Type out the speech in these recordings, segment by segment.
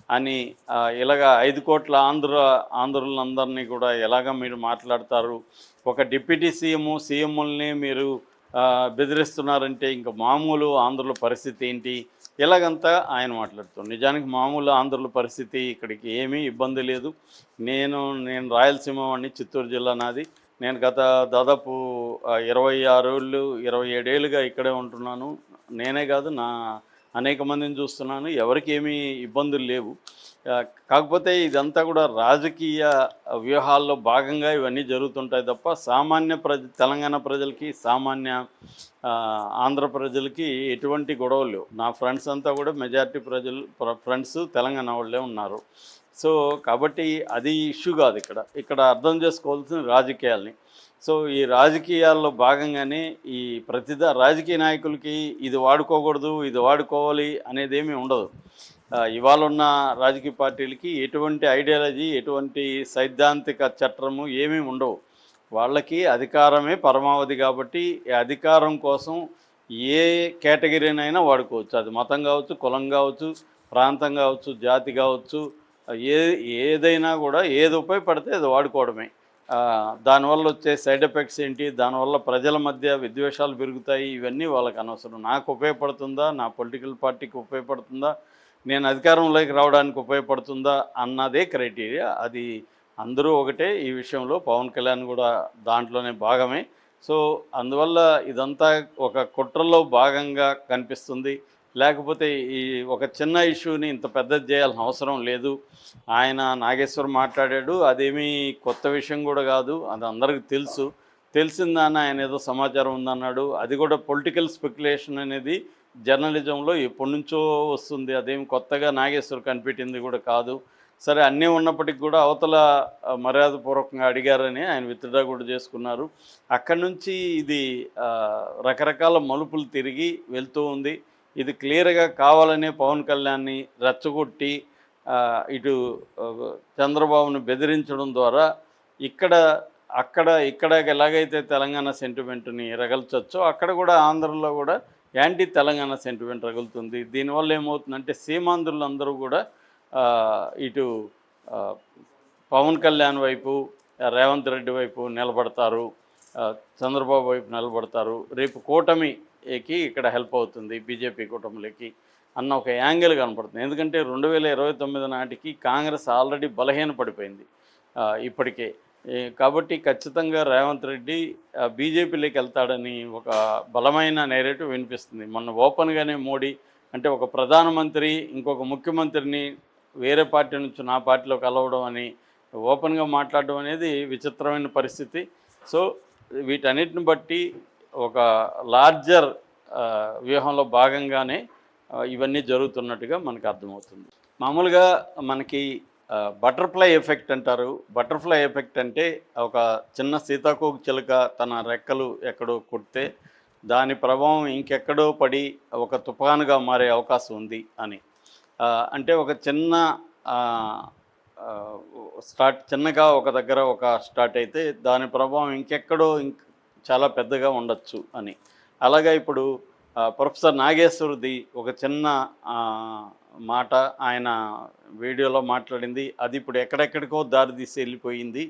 అని ఇలాగ 5 కోట్ల ఆంధ్రులందరినీ కూడా ఎలాగ మీరు మాట్లాడతారు? ఒక డిప్యూటీ సీఎంలని మీరు బెదిరిస్తున్నారంటే ఇంక మామూలు ఆంధ్రుల పరిస్థితి ఏంటి? ఇలాగంతా ఆయన మాట్లాడుతాడు. నిజానికి మామూలు ఆంధ్రుల పరిస్థితి ఇక్కడికి ఏమీ ఇబ్బంది లేదు. నేను రాయలసీమ వాడిని, చిత్తూరు జిల్లా నాది. నేను గత దాదాపు 26 ఏళ్ళు, 27 ఏళ్ళుగా ఇక్కడే ఉంటున్నాను. నేనే కాదు, అనేక మందిని చూస్తున్నాను. ఎవరికి ఏమీ ఇబ్బందులు లేవు. కాకపోతే ఇదంతా కూడా రాజకీయ వ్యూహాల్లో భాగంగా ఇవన్నీ జరుగుతుంటాయి తప్ప తెలంగాణ ప్రజలకి, ఆంధ్ర ప్రజలకి ఎటువంటి గొడవలు లేవు. నా ఫ్రెండ్స్ అంతా కూడా మెజారిటీ ఫ్రెండ్స్ తెలంగాణ వాళ్ళే ఉన్నారు. సో కాబట్టి అది ఇష్యూ కాదు. ఇక్కడ అర్థం చేసుకోవాల్సిన రాజకీయాల్ని. సో ఈ రాజకీయాల్లో భాగంగానే ఈ రాజకీయ నాయకులకి ఇది వాడుకోకూడదు, ఇది వాడుకోవాలి అనేదేమీ ఉండదు. ఇవాళ ఉన్న రాజకీయ పార్టీలకి ఎటువంటి ఐడియాలజీ, ఎటువంటి సైద్ధాంతిక చట్రము ఏమీ ఉండవు. వాళ్ళకి అధికారమే పరమావధి కాబట్టి ఈ అధికారం కోసం ఏ కేటగిరీనైనా వాడుకోవచ్చు. అది మతం కావచ్చు, కులం కావచ్చు, ప్రాంతం కావచ్చు, జాతి కావచ్చు, ఏదైనా కూడా ఏది ఉపయోగపడితే అది వాడుకోవడమే. దానివల్ల వచ్చే సైడ్ ఎఫెక్ట్స్ ఏంటి, దానివల్ల ప్రజల మధ్య విద్వేషాలు పెరుగుతాయి, ఇవన్నీ వాళ్ళకి అనవసరం. నాకు ఉపయోగపడుతుందా, నా పొలిటికల్ పార్టీకి ఉపయోగపడుతుందా, నేను అధికారంలోకి రావడానికి ఉపయోగపడుతుందా అన్నదే క్రైటీరియా. అది అందరూ ఒకటే ఈ విషయంలో. పవన్ కళ్యాణ్ కూడా దాంట్లోనే భాగమే. సో అందువల్ల ఇదంతా ఒక కుట్రలో భాగంగా కనిపిస్తుంది. లేకపోతే ఈ ఒక చిన్న ఇష్యూని ఇంత పెద్దది చేయాల్సిన అవసరం లేదు. ఆయన నాగేశ్వర్ మాట్లాడాడు, అదేమీ కొత్త విషయం కూడా కాదు, అది అందరికీ తెలుసు. తెలిసిందాన్ని ఆయన ఏదో సమాచారం ఉందన్నాడు. అది కూడా పొలిటికల్ స్పెక్యులేషన్ అనేది జర్నలిజంలో ఎప్పటి నుంచో వస్తుంది. అదేమి కొత్తగా నాగేశ్వర్ కనిపెట్టింది కూడా కాదు. సరే, అన్నీ ఉన్నప్పటికీ కూడా అవతల మర్యాదపూర్వకంగా అడిగారని ఆయన విత్డ్రా కూడా చేసుకున్నారు. అక్కడి నుంచి ఇది రకరకాల మలుపులు తిరిగి వెళ్తూ ఉంది. ఇది క్లియర్గా కావాలనే పవన్ కళ్యాణ్ని రెచ్చగొట్టి ఇటు చంద్రబాబును బెదిరించడం ద్వారా ఇక్కడ ఎలాగైతే తెలంగాణ సెంటిమెంట్ని రగల్చొచ్చో అక్కడ కూడా ఆంధ్రలో కూడా యాంటీ తెలంగాణ సెంటిమెంట్ రగులుతుంది. దీనివల్ల ఏమవుతుందంటే సీమాంధ్రులందరూ కూడా ఇటు పవన్ కళ్యాణ్ వైపు, రేవంత్ రెడ్డి వైపు నిలబడతారు, చంద్రబాబు వైపు నిలబడతారు. రేపు కూటమికి ఇక్కడ హెల్ప్ అవుతుంది, బీజేపీ కూటమిలకి అన్న ఒక యాంగిల్ కనపడుతుంది. ఎందుకంటే 2029 నాటికి కాంగ్రెస్ ఆల్రెడీ బలహీనపడిపోయింది ఇప్పటికే. కాబట్టి ఖచ్చితంగా రేవంత్ రెడ్డి బీజేపీలోకి వెళ్తాడని ఒక బలమైన నేరేటివ్ వినిపిస్తుంది. మొన్న ఓపెన్గానే మోడీ అంటే ఒక ప్రధానమంత్రి ఇంకొక ముఖ్యమంత్రిని వేరే పార్టీ నుంచి నా పార్టీలో కలవడం అని ఓపెన్గా మాట్లాడడం అనేది విచిత్రమైన పరిస్థితి. సో వీటన్నిటిని బట్టి ఒక లార్జర్ వ్యూహంలో భాగంగానే ఇవన్నీ జరుగుతున్నట్టుగా మనకు అర్థమవుతుంది. మామూలుగా మనకి బటర్ఫ్లై ఎఫెక్ట్ అంటారు. బటర్ఫ్లై ఎఫెక్ట్ అంటే ఒక చిన్న సీతాకోక చిలుక తన రెక్కలు ఎక్కడో కొడితే దాని ప్రభావం ఇంకెక్కడో పడి ఒక తుఫానుగా మారే అవకాశం ఉంది అని. అంటే ఒక చిన్నగా ఒక దగ్గర స్టార్ట్ అయితే దాని ప్రభావం ఇంకెక్కడో చాలా పెద్దగా ఉండొచ్చు అని. అలాగా ఇప్పుడు ప్రొఫెసర్ నాగేశ్వరది ఒక చిన్న మాట ఆయన వీడియోలో మాట్లాడింది, అది ఇప్పుడు ఎక్కడెక్కడికో దారితీసి వెళ్ళిపోయింది.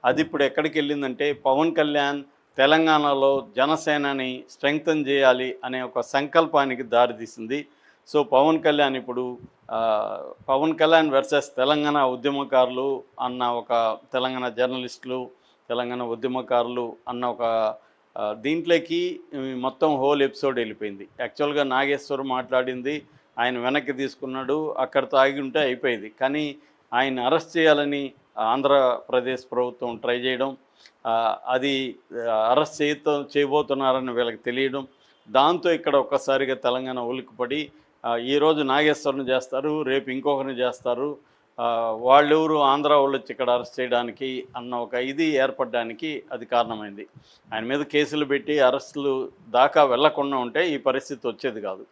అది ఇప్పుడు ఎక్కడికి వెళ్ళిందంటే పవన్ కళ్యాణ్ తెలంగాణలో జనసేనని స్ట్రెంగ్తన్ చేయాలి అనే ఒక సంకల్పానికి దారితీసింది. సో పవన్ కళ్యాణ్ వర్సెస్ తెలంగాణ ఉద్యమకారులు అన్న ఒక తెలంగాణ జర్నలిస్టులు, తెలంగాణ ఉద్యమకారులు అన్న ఒక దీంట్లోకి మొత్తం హోల్ ఎపిసోడ్ వెళ్ళిపోయింది. యాక్చువల్గా నాగేశ్వర్ మాట్లాడింది ఆయన వెనక్కి తీసుకున్నాడు, అక్కడితో ఆగి ఉంటే అయిపోయింది. కానీ ఆయన అరెస్ట్ చేయాలని ఆంధ్రప్రదేశ్ ప్రభుత్వం ట్రై చేయడం, అది అరెస్ట్ చేయబోతున్నారని వీళ్ళకి తెలియడం, దాంతో ఇక్కడ ఒక్కసారిగా తెలంగాణ ఉలిక్కిపడి ఈరోజు నాగేశ్వర్ని చేస్తారు, రేపు ఇంకొకరిని చేస్తారు, వాళ్ళెవరు ఆంధ్ర వాళ్ళు వచ్చి ఇక్కడ అరెస్ట్ చేయడానికి అన్న ఒక ఇది ఏర్పడడానికి అది కారణమైంది. ఆయన మీద కేసులు పెట్టి అరెస్టులు దాకా వెళ్లకుండా ఉంటే ఈ పరిస్థితి వచ్చేది కాదు.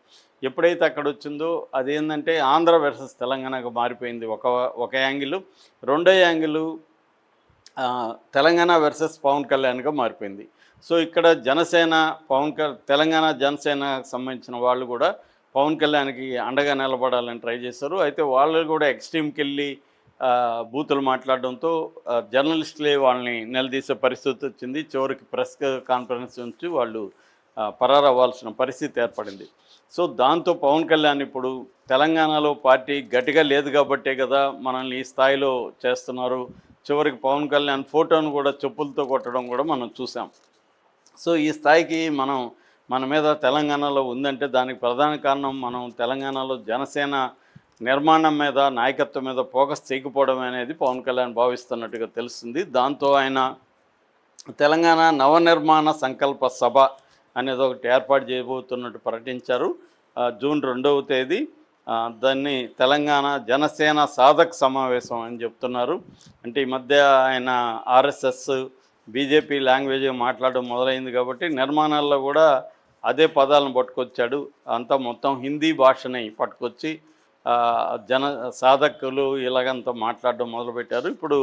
ఎప్పుడైతే అక్కడ వచ్చిందో అదేంటంటే ఆంధ్ర వర్సెస్ తెలంగాణకు మారిపోయింది ఒక యాంగిల్. రెండో యాంగిల్ తెలంగాణ వర్సెస్ పవన్ కళ్యాణ్గా మారిపోయింది. సో ఇక్కడ తెలంగాణ జనసేనకు సంబంధించిన వాళ్ళు కూడా పవన్ కళ్యాణ్కి అండగా నిలబడాలని ట్రై చేశారు. అయితే వాళ్ళు కూడా ఎక్స్ట్రీమ్కి వెళ్ళి బూతులు మాట్లాడడంతో జర్నలిస్టులే వాళ్ళని నిలదీసే పరిస్థితి వచ్చింది. చివరికి ప్రెస్ కాన్ఫరెన్స్ నుంచి వాళ్ళు పరారవ్వాల్సిన పరిస్థితి ఏర్పడింది. సో దాంతో పవన్ కళ్యాణ్ ఇప్పుడు తెలంగాణలో పార్టీ గట్టిగా లేదు కాబట్టే కదా మనల్ని ఈ స్థాయిలో చేస్తున్నారు. చివరికి పవన్ కళ్యాణ్ ఫోటోను కూడా చెప్పులతో కొట్టడం కూడా మనం చూసాం. సో ఈ స్థాయికి మన మీద తెలంగాణలో ఉందంటే దానికి ప్రధాన కారణం మనం తెలంగాణలో జనసేన నిర్మాణం మీద, నాయకత్వం మీద ఫోకస్ చేయకపోవడం అనేది పవన్ కళ్యాణ్ భావిస్తున్నట్టుగా తెలుస్తుంది. దాంతో ఆయన తెలంగాణ నవనిర్మాణ సంకల్ప సభ అనేది ఒకటి ఏర్పాటు చేయబోతున్నట్టు ప్రకటించారు. జూన్ 2వ తేదీ దాన్ని తెలంగాణ జనసేన సాధక సమావేశం అని చెప్తున్నారు. అంటే ఈ మధ్య ఆయన ఆర్ఎస్ఎస్, బీజేపీ లాంగ్వేజ్ మాట్లాడడం మొదలైంది కాబట్టి నిర్మాణాల్లో కూడా అదే పదాలను పట్టుకొచ్చాడు. అంతా మొత్తం హిందీ భాషని పట్టుకొచ్చి జన సాధకులు ఇలాగంతా మాట్లాడడం మొదలుపెట్టారు. ఇప్పుడు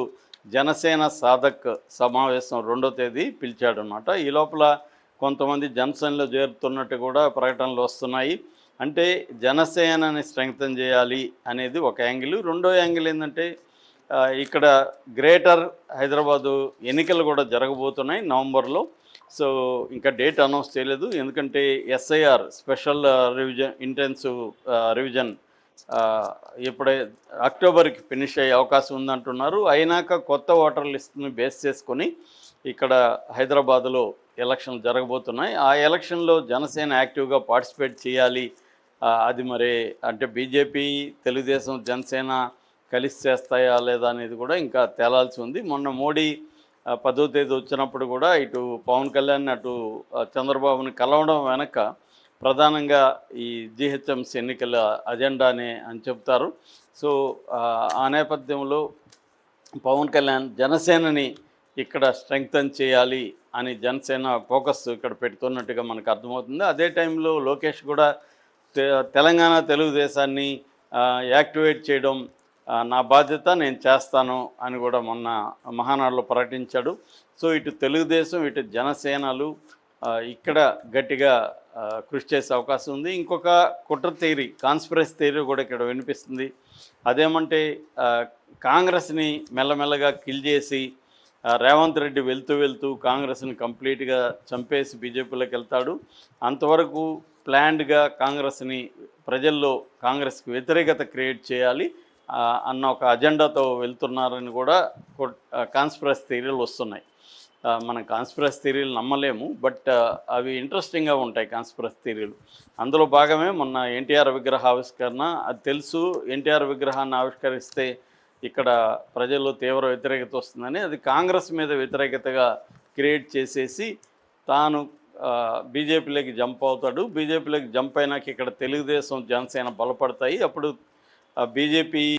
జనసేన సాధక్ సమావేశం 2వ తేదీ పిలిచాడు అనమాట. ఈ లోపల కొంతమంది జనసేనలో చేరుతున్నట్టు కూడా ప్రకటనలు వస్తున్నాయి. అంటే జనసేనని స్ట్రెంగ్తన్ చేయాలి అనేది ఒక యాంగిల్. రెండో యాంగిల్ ఏంటంటే ఇక్కడ గ్రేటర్ హైదరాబాదు ఎన్నికలు కూడా జరగబోతున్నాయి నవంబర్లో. సో ఇంకా డేట్ అనౌన్స్ చేయలేదు. ఎందుకంటే SIR special revision intensive revision ఇప్పుడే అక్టోబర్కి ఫినిష్ అయ్యే అవకాశం ఉందంటున్నారు. అయినాక కొత్త ఓటర్ లిస్ట్ని బేస్ చేసుకొని ఇక్కడ హైదరాబాదులో ఎలక్షన్లు జరగబోతున్నాయి. ఆ ఎలక్షన్లో జనసేన యాక్టివ్గా పార్టిసిపేట్ చేయాలి. అది మరి అంటే బీజేపీ, తెలుగుదేశం, జనసేన కలిసి చేస్తాయా లేదా అనేది కూడా ఇంకా తేలాల్సి ఉంది. మొన్న మోడీ 10వ తేదీ వచ్చినప్పుడు కూడా ఇటు పవన్ కళ్యాణ్ అటు చంద్రబాబుని కలవడం వెనక ప్రధానంగా ఈ జీహెచ్ఎంసీ ఎన్నికల అజెండానే అని చెప్తారు. సో ఆ నేపథ్యంలో పవన్ కళ్యాణ్ జనసేనని ఇక్కడ స్ట్రెంగ్తన్ చేయాలి అని జనసేన ఫోకస్ ఇక్కడ పెడుతున్నట్టుగా మనకు అర్థమవుతుంది. అదే టైంలో లోకేష్ కూడా తెలంగాణ తెలుగుదేశాన్ని యాక్టివేట్ చేయడం నా బాధ్యత, నేను చేస్తాను అని కూడా మొన్న మహానాడులో ప్రకటించాడు. సో ఇటు తెలుగుదేశం, ఇటు జనసేనలు ఇక్కడ గట్టిగా కృషి చేసే అవకాశం ఉంది. ఇంకొక కుట్ర థియరీ, కాన్స్పిరసీ థియరీ కూడా ఇక్కడ వినిపిస్తుంది. అదేమంటే కాంగ్రెస్ని మెల్లమెల్లగా కిల్ చేసి రేవంత్ రెడ్డి వెళ్తూ కాంగ్రెస్ని కంప్లీట్గా చంపేసి బీజేపీలోకి వెళ్తాడు. అంతవరకు ప్లాన్డ్గా కాంగ్రెస్ని ప్రజల్లో కాంగ్రెస్కి వ్యతిరేకత క్రియేట్ చేయాలి అన్న ఒక అజెండాతో వెళ్తున్నారని కూడా కాన్స్పిరసీ థియరీలు వస్తున్నాయి. మనం కాన్స్పిరసీ థియరీలు నమ్మలేము, బట్ అవి ఇంట్రెస్టింగ్గా ఉంటాయి కాన్స్పిరసీ థియరీలు. అందులో భాగమే మొన్న ఎన్టీఆర్ విగ్రహ ఆవిష్కరణ. అది తెలుసు, ఎన్టీఆర్ విగ్రహాన్ని ఆవిష్కరిస్తే ఇక్కడ ప్రజల్లో తీవ్ర వ్యతిరేకత వస్తుందని అది కాంగ్రెస్ మీద వ్యతిరేకతగా క్రియేట్ చేసేసి తాను బీజేపీలోకి జంప్ అవుతాడు. బీజేపీలోకి జంప్ అయినాక ఇక్కడ తెలుగుదేశం, జనసేన బలపడతాయి. అప్పుడు బీజేపీ